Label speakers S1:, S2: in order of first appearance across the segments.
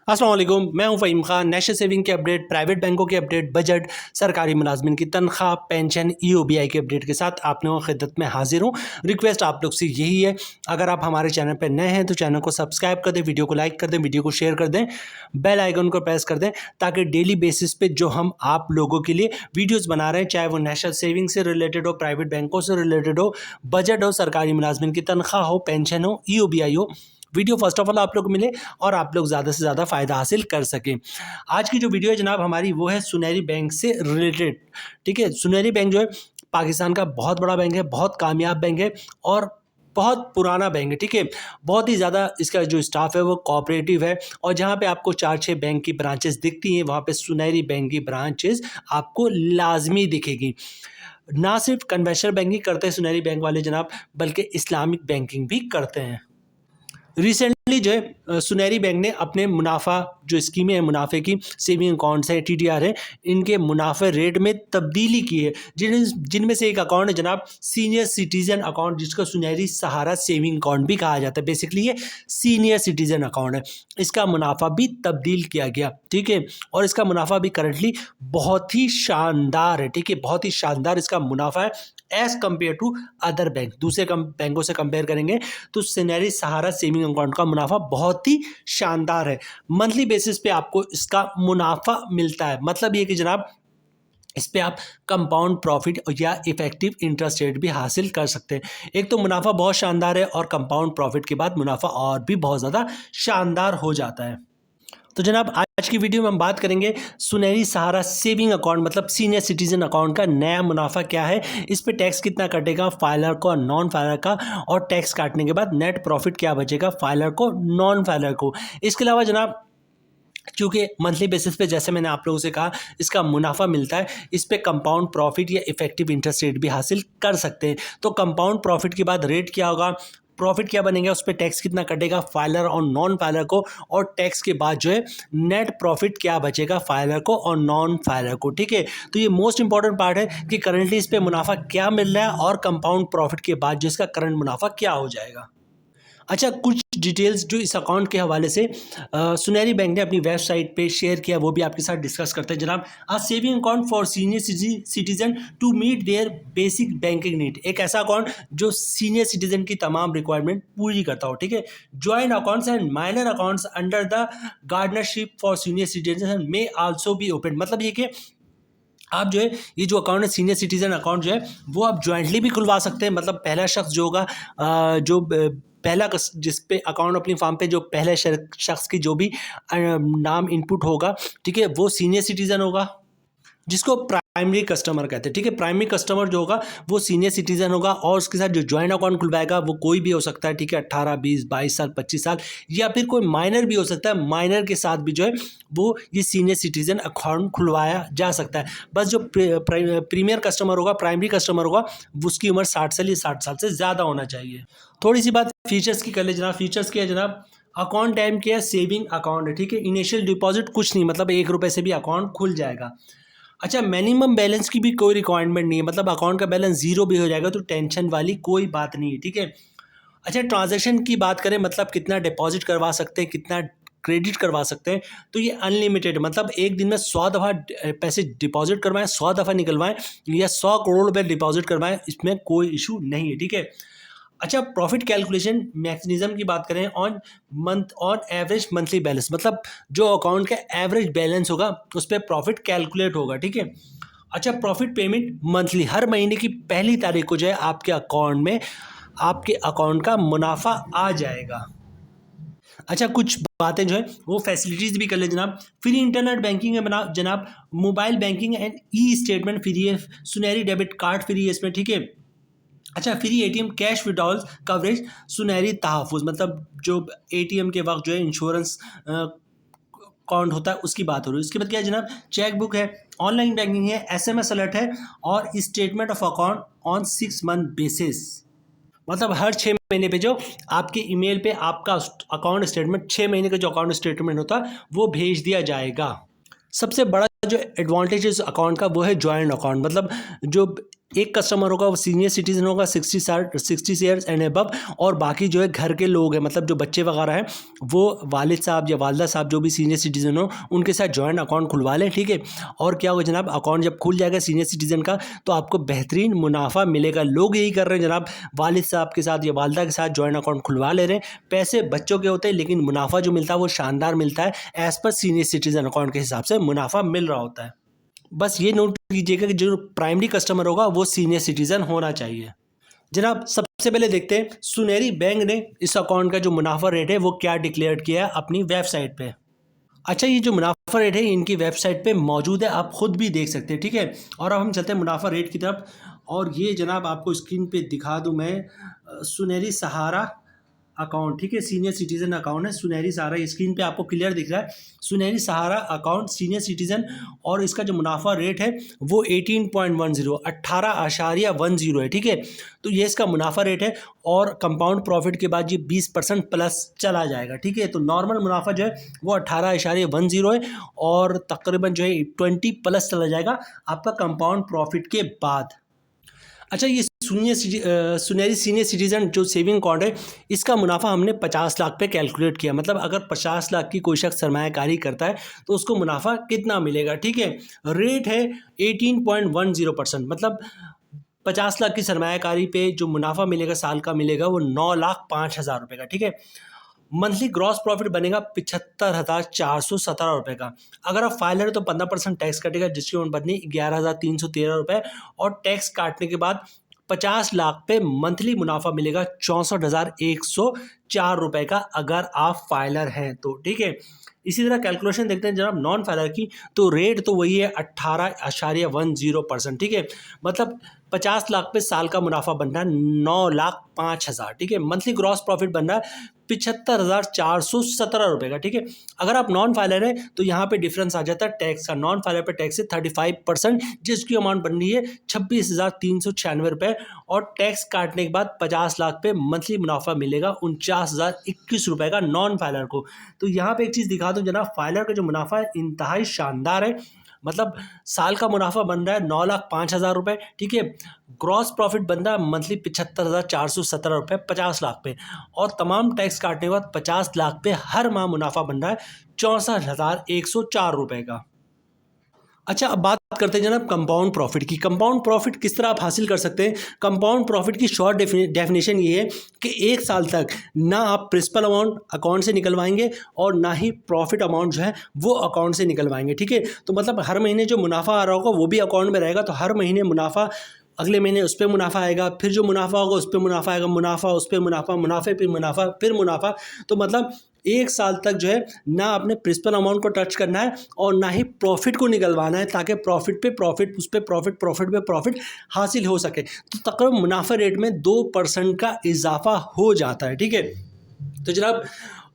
S1: अस्सलाम वालेकुम, मैं हूं फ़हीम खान। नेशनल सेविंग के अपडेट, प्राइवेट बैंकों के अपडेट, बजट, सरकारी मुलाजमिन की तनख्वाह, पेंशन, ईओबीआई के अपडेट के साथ आप लोगों की खिदमत में हाजिर हूं। रिक्वेस्ट आप लोग से यही है, अगर आप हमारे चैनल पर नए हैं तो चैनल को सब्सक्राइब कर दें, वीडियो को लाइक कर दें, वीडियो को शेयर कर दें, बेल आइकन को प्रेस कर दें, ताकि डेली बेसिस पे जो हम आप लोगों के लिए वीडियोज़ बना रहे हैं, चाहे वो नेशनल सेविंग से रिलेटेड हो, प्राइवेट बैंकों से रिलेटेड हो, बजट हो, सरकारी मुलाजमिन की तनख्वाह हो, पेंशन हो, ईओबीआई हो, वीडियो फर्स्ट ऑफ ऑल आप लोग को मिले और आप लोग ज़्यादा से ज़्यादा फ़ायदा हासिल कर सकें। आज की जो वीडियो है जनाब हमारी, वो है सुनहरी बैंक से रिलेटेड। ठीक है, सुनहरी बैंक जो है पाकिस्तान का बहुत बड़ा बैंक है, बहुत कामयाब बैंक है और बहुत पुराना बैंक है। ठीक है, बहुत ही ज़्यादा इसका जो स्टाफ है वो कोऑपरेटिव है और जहाँ पे आपको 4-6 बैंक की ब्रांचेस दिखती हैं, वहाँ पे सुनहरी बैंक की ब्रांचेस आपको लाजमी दिखेगी। ना सिर्फ कन्वेंशनल बैंकिंग करते हैं सुनहरी बैंक वाले जनाब, बल्कि इस्लामिक बैंकिंग भी करते हैं। रिसेंटली जो है सुनहरी बैंक ने अपने मुनाफा जो स्कीमें हैं, मुनाफे की सेविंग अकाउंट्स है, टीडीआर है, इनके मुनाफे रेट में तब्दीली की है, जिनमें से एक अकाउंट है जनाब सीनियर सिटीजन अकाउंट, जिसको सुनहरी सहारा सेविंग अकाउंट भी कहा जाता है। बेसिकली ये सीनियर सिटीजन अकाउंट है, इसका मुनाफा भी तब्दील किया गया। ठीक है, और इसका मुनाफा भी करंटली बहुत ही शानदार है। ठीक है, बहुत ही शानदार इसका मुनाफा है as compare to other bank. दूसरे बैंकों से कंपेयर करेंगे तो सुनहरी सहारा सेविंग अकाउंट का मुनाफा बहुत ही शानदार है। मंथली बेसिस पे आपको इसका मुनाफा मिलता है, मतलब ये कि जनाब इस पे आप कंपाउंड प्रॉफिट या इफेक्टिव इंटरेस्ट रेट भी हासिल कर सकते हैं। एक तो मुनाफा बहुत शानदार है और कंपाउंड प्रॉफिट के बाद मुनाफा और भी बहुत ज़्यादा शानदार हो जाता है। तो जनाब आज की वीडियो में हम बात करेंगे सुनहरी सहारा सेविंग अकाउंट मतलब सीनियर सिटीजन अकाउंट का नया मुनाफा क्या है, इस पे टैक्स कितना कटेगा फाइलर को और नॉन फाइलर का, और टैक्स काटने के बाद नेट प्रॉफिट क्या बचेगा फाइलर को, नॉन फाइलर को। इसके अलावा जनाब चूँकि मंथली बेसिस पे जैसे मैंने आप लोगों से कहा इसका मुनाफा मिलता है, इस पे कंपाउंड प्रॉफिट या इफेक्टिव इंटरेस्ट रेट भी हासिल कर सकते हैं। तो कंपाउंड प्रॉफिट के बाद रेट क्या होगा, प्रॉफिट क्या बनेगा, उस पर टैक्स कितना कटेगा फाइलर और नॉन फाइलर को, और टैक्स के बाद जो है नेट प्रॉफिट क्या बचेगा फाइलर को और नॉन फाइलर को। ठीक है, तो ये मोस्ट इंपॉर्टेंट पार्ट है कि करंटली इस पे मुनाफा क्या मिल रहा है और कंपाउंड प्रॉफिट के बाद जो इसका करंट मुनाफा क्या हो जाएगा। अच्छा, कुछ डिटेल्स जो इस अकाउंट के हवाले से सुनहरी बैंक ने अपनी वेबसाइट पे शेयर किया वो भी आपके साथ डिस्कस करते हैं जनाब। A saving account for senior citizen to meet their basic banking need, एक ऐसा अकाउंट जो सीनियर सिटीजन की तमाम रिक्वायरमेंट पूरी करता हो। ठीक है, joint accounts and minor accounts under the guardianship for senior citizen में आल्सो बी ओपन, मतलब ये कि आप जो है ये जो अकाउंट है सीनियर सिटीजन अकाउंट जो है वो आप ज्वाइंटली भी खुलवा सकते हैं। मतलब पहला शख्स जो होगा पहला जिस पे अकाउंट अपनी फार्म पे जो पहले शख्स की जो भी नाम इनपुट होगा, ठीक है, वो सीनियर सिटीजन होगा जिसको प्राइमरी कस्टमर कहते हैं। ठीक है, प्राइमरी कस्टमर जो होगा वो सीनियर सिटीजन होगा और उसके साथ जो ज्वाइंट अकाउंट खुलवाएगा वो कोई भी हो सकता है। ठीक है, 18, 20, 22 साल, 25 साल, या फिर कोई माइनर भी हो सकता है। माइनर के साथ भी जो है वो ये सीनियर सिटीजन अकाउंट खुलवाया जा सकता है। बस जो प्रीमियर कस्टमर होगा, प्राइमरी कस्टमर होगा, उसकी उम्र 60 साल या 60 साल से ज़्यादा होना चाहिए। थोड़ी सी बात फीचर्स की कर ले जनाब। फीचर्स क्या है जनाब, अकाउंट टाइम क्या है, सेविंग अकाउंट है। ठीक है, इनिशियल डिपॉजिट कुछ नहीं, मतलब 1 रुपये से भी अकाउंट खुल जाएगा। अच्छा, मिनिमम बैलेंस की भी कोई रिक्वायरमेंट नहीं है, मतलब अकाउंट का बैलेंस 0 भी हो जाएगा तो टेंशन वाली कोई बात नहीं है। ठीक है, अच्छा ट्रांजैक्शन की बात करें, मतलब कितना डिपॉजिट करवा सकते हैं, कितना क्रेडिट करवा सकते हैं, तो ये अनलिमिटेड, मतलब एक दिन में 100 दफ़ा पैसे डिपॉजिट करवाएं, 100 दफ़ा निकलवाएं या 100 करोड़ रुपये डिपॉजिट करवाएं, इसमें कोई इशू नहीं है। ठीक है, अच्छा प्रॉफिट कैलकुलेशन मैकेनिज्म की बात करें, ऑन एवरेज मंथली बैलेंस, मतलब जो अकाउंट का एवरेज बैलेंस होगा उस पर प्रॉफिट कैलकुलेट होगा। ठीक है, अच्छा प्रॉफिट पेमेंट मंथली, हर महीने की पहली तारीख को जो है आपके अकाउंट में आपके अकाउंट का मुनाफा आ जाएगा। अच्छा, कुछ बातें जो है वो फैसिलिटीज़ भी कर ले जनाब। फ्री इंटरनेट बैंकिंग है जनाब, mobile banking and e statement free है, सुनहरी डेबिट कार्ड फ्री है इसमें। ठीक है, अच्छा free ATM cash withdrawal coverage, सुनहरी तहफ़्फ़ुज़, मतलब जो एटीएम के वक्त जो है इंश्योरेंस अकाउंट होता है उसकी बात हो रही है। उसके बाद क्या है जनाब, चेक बुक है, ऑनलाइन बैंकिंग है, एसएमएस अलर्ट है और statement of account on 6 month basis, मतलब हर 6 महीने पे जो आपके ईमेल पे आपका अकाउंट स्टेटमेंट, 6 महीने का जो अकाउंट स्टेटमेंट होता है वो भेज दिया जाएगा। सबसे बड़ा जो एडवांटेज इस अकाउंट का वो है जॉइंट अकाउंट, मतलब जो एक कस्टमर होगा वो सीनियर सिटीजन होगा 60 ईयर्स एंड अबव, और बाकी जो है घर के लोग हैं, मतलब जो बच्चे वगैरह हैं वो वालिद साहब या वालदा साहब जो भी सीनियर सिटीजन हो उनके साथ जॉइंट अकाउंट खुलवा लें। ठीक है, और क्या होगा जनाब, अकाउंट जब खुल जाएगा सीनियर सिटीजन का तो आपको बेहतरीन मुनाफा मिलेगा। लोग यही कर रहे हैं जनाब, वालिद साहब के साथ या वालदा के साथ जॉइंट अकाउंट खुलवा ले रहे हैं। पैसे बच्चों के होते हैं लेकिन मुनाफा जो मिलता है वो शानदार मिलता है, as per senior citizen account के हिसाब से मुनाफा मिल रहा होता है। बस ये नोट कीजिएगा कि जो प्राइमरी कस्टमर होगा वो सीनियर सिटीजन होना चाहिए। जनाब सबसे पहले देखते हैं सुनहरी बैंक ने इस अकाउंट का जो मुनाफा रेट है वो क्या डिक्लेयर किया है अपनी वेबसाइट पे। अच्छा, ये जो मुनाफा रेट है इनकी वेबसाइट पे मौजूद है, आप खुद भी देख सकते हैं। ठीक है, और अब हम चलते हैं मुनाफा रेट की तरफ, और ये जनाब आपको स्क्रीन पे दिखा दूं मैं, सुनहरी सहारा अकाउंट, ठीक है, सीनियर सिटीजन अकाउंट है सुनहरी सहारा, स्क्रीन पे आपको क्लियर दिख रहा है सुनहरी सहारा अकाउंट सीनियर सिटीजन, और इसका जो मुनाफा रेट है वो 18.10 है। ठीक है, तो ये इसका मुनाफा रेट है, और कंपाउंड प्रॉफिट के बाद ये 20% प्लस चला जाएगा। ठीक है, तो नॉर्मल मुनाफा जो है वो 18.10 है, और तकरीबन जो है 20 प्लस चला जाएगा आपका कंपाउंड प्रॉफिट के बाद। अच्छा, ये सुनहरी सीनियर सिटीजन जो सेविंग अकाउंट है इसका मुनाफा हमने 50 लाख पे कैलकुलेट किया, मतलब अगर 50 लाख की कोई शख्स सरमायाकारी करता है तो उसको मुनाफा कितना मिलेगा। ठीक है, रेट है 18.10%, मतलब 50 लाख की सरमायाकारी पे जो मुनाफा मिलेगा साल का मिलेगा वो 9,05,000 रुपये का। ठीक है, मंथली ग्रॉस प्रॉफिट बनेगा 75,417 रुपये का। अगर आप फाइलर है तो 15% टैक्स कटेगा जिसकी अमाउंट बनी 11,313 रुपये, और टैक्स काटने के बाद 50 लाख पे मंथली मुनाफा मिलेगा 64,104 रुपये का अगर आप फाइलर हैं तो। ठीक है, इसी तरह कैलकुलेशन देखते हैं जनाब नॉन फाइलर की, तो रेट तो वही है 18.10%। ठीक है, मतलब 50 लाख पे साल का मुनाफा बन रहा है 9,05,000। ठीक है, मंथली ग्रॉस प्रॉफिट बन रहा है 75,417 रुपये का। ठीक है, अगर आप नॉन फाइलर है तो यहाँ पे डिफरेंस आ जाता है टैक्स का, नॉन फाइलर पे टैक्स है 35%, जिसकी अमाउंट बन रही है 26,396 रुपये, और टैक्स काटने के बाद 50 लाख पे मंथली मुनाफा मिलेगा 49,021 रुपये का नॉन फाइलर को। तो यहाँ पे एक चीज़ दिखा दूँ जनाब, फाइलर का जो मुनाफा है इंतहाई शानदार है, मतलब साल का मुनाफा बन रहा है 9,05,000 रुपये। ठीक है, ग्रॉस प्रॉफिट बन रहा है मंथली 75,417 रुपये 50 लाख पे, और तमाम टैक्स काटने के बाद 50 लाख पे हर माह मुनाफा बन रहा है 64,104 रुपये का। अच्छा, अब बात करते हैं जनाब कंपाउंड प्रॉफिट की। कंपाउंड प्रॉफिट किस तरह आप हासिल कर सकते हैं। कंपाउंड प्रॉफिट की शॉर्ट डेफिनेशन ये है कि एक साल तक ना आप प्रिंसिपल अमाउंट अकाउंट से निकलवाएंगे और ना ही प्रॉफिट अमाउंट जो है वो अकाउंट से निकलवाएंगे। ठीक है, तो मतलब हर महीने जो मुनाफा आ रहा होगा वो भी अकाउंट में रहेगा, तो हर महीने मुनाफा, अगले महीने उस पर मुनाफा आएगा, फिर जो मुनाफा होगा उस पर मुनाफा आएगा, मुनाफा उस पर मुनाफा, मुनाफे फिर मुनाफा, फिर मुनाफा। तो मतलब एक साल तक जो है ना आपने प्रिंसिपल अमाउंट को टच करना है और ना ही प्रॉफिट को निकलवाना है, ताकि प्रॉफिट पे प्रॉफिट, उस पर प्रॉफिट, प्रॉफिट पे प्रॉफिट हासिल हो सके। तो तकरीबन मुनाफा रेट में 2% का इजाफा हो जाता है। ठीक है, तो जनाब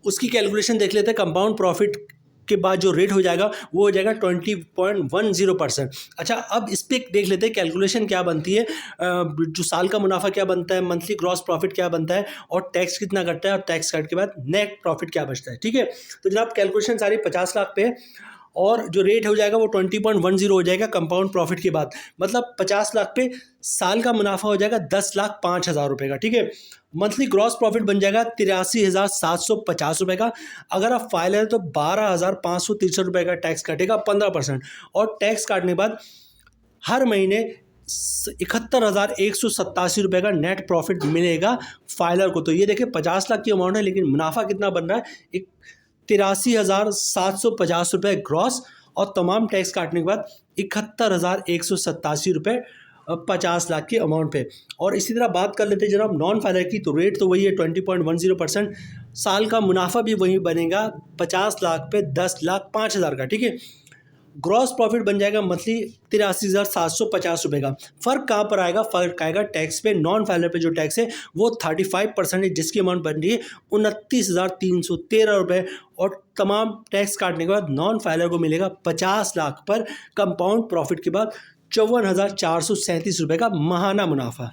S1: उसकी कैलकुलेशन देख लेते हैं। कंपाउंड प्रॉफिट के बाद जो रेट हो जाएगा वो हो जाएगा 20.10%। अच्छा, अब इस पर देख लेते हैं कैलकुलेशन क्या बनती है, जो साल का मुनाफा क्या बनता है, मंथली ग्रॉस प्रॉफिट क्या बनता है, और टैक्स कितना कटता है, और टैक्स कट के बाद नेट प्रॉफिट क्या बचता है। ठीक है, तो जनाब कैलकुलेशन सारी 50 लाख पे है, और जो रेट हो जाएगा वो 20.10 हो जाएगा कंपाउंड प्रॉफिट के बाद, मतलब 50 लाख पे साल का मुनाफा हो जाएगा 10,05,000 रुपये का। ठीक है, मंथली ग्रॉस प्रॉफिट बन जाएगा 83,750 रुपये का। अगर आप फाइलर है तो 12,563 रुपये का टैक्स कटेगा 15%, और टैक्स काटने के बाद हर महीने 71,187 रुपये का नेट प्रॉफिट मिलेगा फाइलर को। तो ये देखिए 50 लाख की अमाउंट है लेकिन मुनाफा कितना बन रहा है, 83,750 रुपये ग्रॉस, और तमाम टैक्स काटने के बाद 71,187 रुपये 50 लाख की अमाउंट पे। और इसी तरह बात कर लेते हैं जनाब नॉन फाइलर की, तो रेट तो वही है 20.10%, साल का मुनाफा भी वही बनेगा 50 लाख पे 10,05,000 का। ठीक है, ग्रॉस प्रॉफिट बन जाएगा मंथली 83,750 रुपये का। फ़र्क कहाँ पर आएगा, फ़र्क आएगा टैक्स पे। नॉन फाइलर पे जो टैक्स है वो 35% है, जिसकी अमाउंट बन रही है 29,313 रुपये, और तमाम टैक्स काटने के बाद नॉन फाइलर को मिलेगा 50 लाख पर कंपाउंड प्रॉफिट के बाद 54,437 रुपये का माहाना मुनाफा।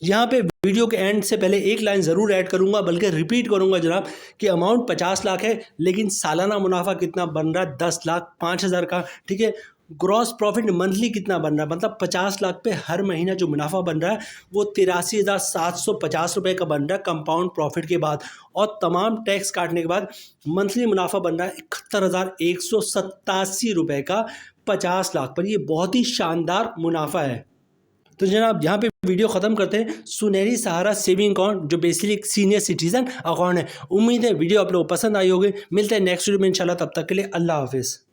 S1: यहाँ पे वीडियो के एंड से पहले एक लाइन ज़रूर ऐड करूँगा, बल्कि रिपीट करूँगा जनाब, कि अमाउंट 50 लाख है लेकिन सालाना मुनाफा कितना बन रहा है 10,05,000 का। ठीक है, ग्रॉस प्रॉफिट मंथली कितना बन रहा है, मतलब 50 लाख पे हर महीना जो मुनाफा बन रहा है वो 83,750 रुपये का बन रहा है कंपाउंड प्रॉफिट के बाद, और तमाम टैक्स काटने के बाद मंथली मुनाफा बन रहा है 71,187 रुपये का 50 लाख पर। ये बहुत ही शानदार मुनाफा है। तो जनाब यहाँ पे वीडियो ख़त्म करते हैं। सुनहरी सहारा सेविंग अकाउंट जो बेसिकली एक सीनियर सिटीजन अकाउंट है। उम्मीद है वीडियो आप लोगों को पसंद आई होगी। मिलते हैं नेक्स्ट वीडियो में इंशाल्लाह, तब तक के लिए अल्लाह हाफिज़।